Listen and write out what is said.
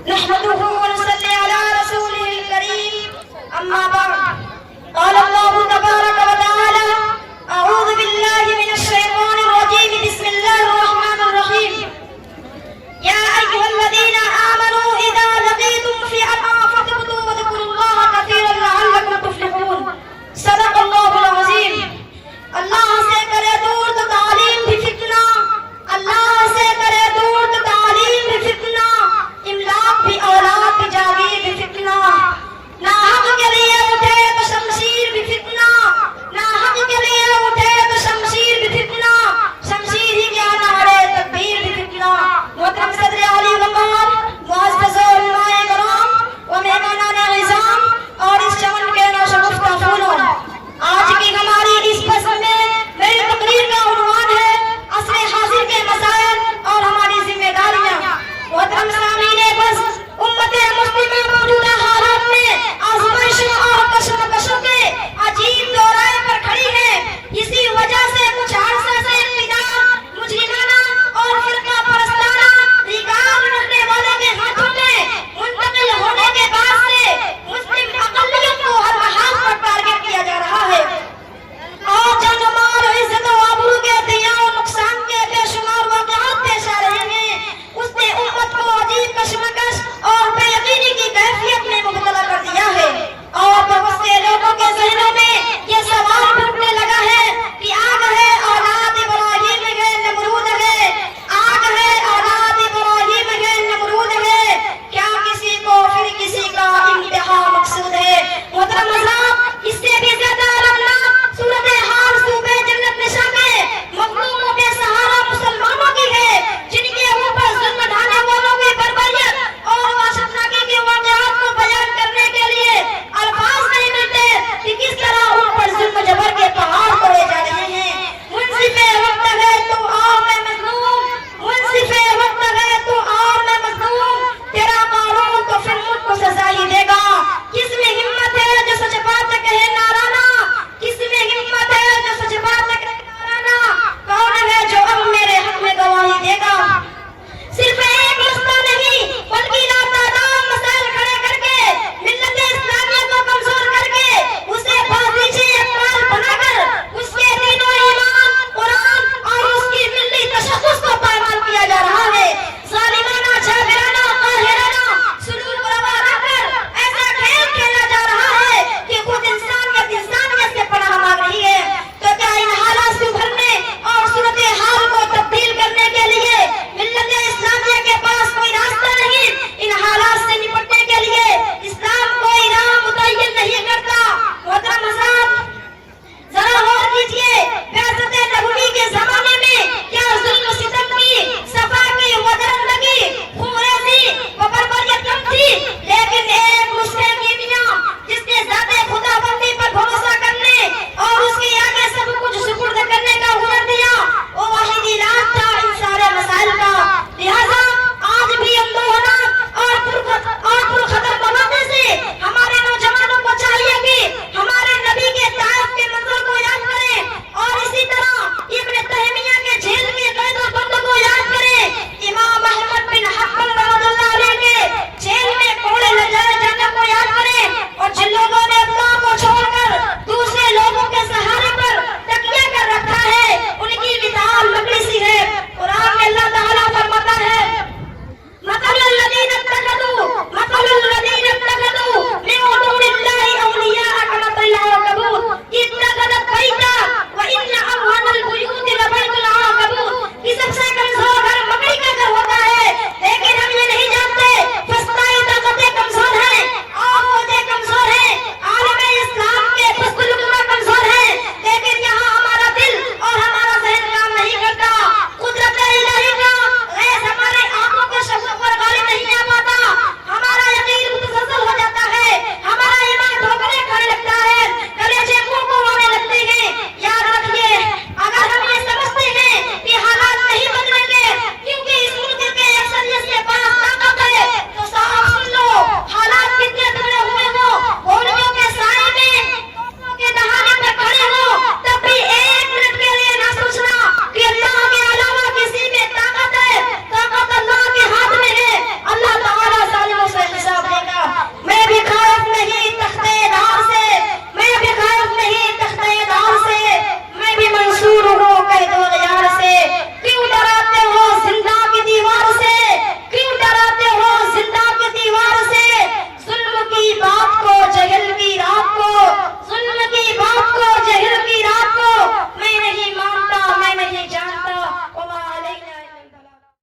نحمده ونصلي على رسوله الكريم أما بعد قال الله تبارك وتعالى أعوذ بالله من الشيطان الرجيم بسم الله الرحمن الرحيم يا أيها الذين آمنوا إذا لقيتم فئة فاثبتوا واذكروا الله كثيرا لعلكم تفلحون صدق الله العظيم اللہ سے کرے دور تو تعلیم بھی فتنہ اللہ سے کرے دور تو تعلیم بھی فتنہ املاک بھی اولاد بھی جاگیر بھی فتنہ نہ حق کے لیے اٹھے تو شمشیر بھی فتنہ نہ حق کے لیے اٹھے تو شمشیر بھی فتنہ شمشیر ہی کیا نعرے تکبیر بھی فتنہ محترم صدر علی وقار معزز علماء کرام و مہمانان عظام اور اس چمن کے نوشگفتہ پھولوں آج کی ہماری اس فصل میں میری تقریر کا عنوان ہے عصر حاضر کے مسائل اور ہماری ذمہ داریاں محترم سامعین بس امت مسلمہ موجودہ حالات میں آزمائشوں اور کشمکشوں کے عجیب دورائے پر کھڑی ہے اسی وجہ سے کچھ عرصے سے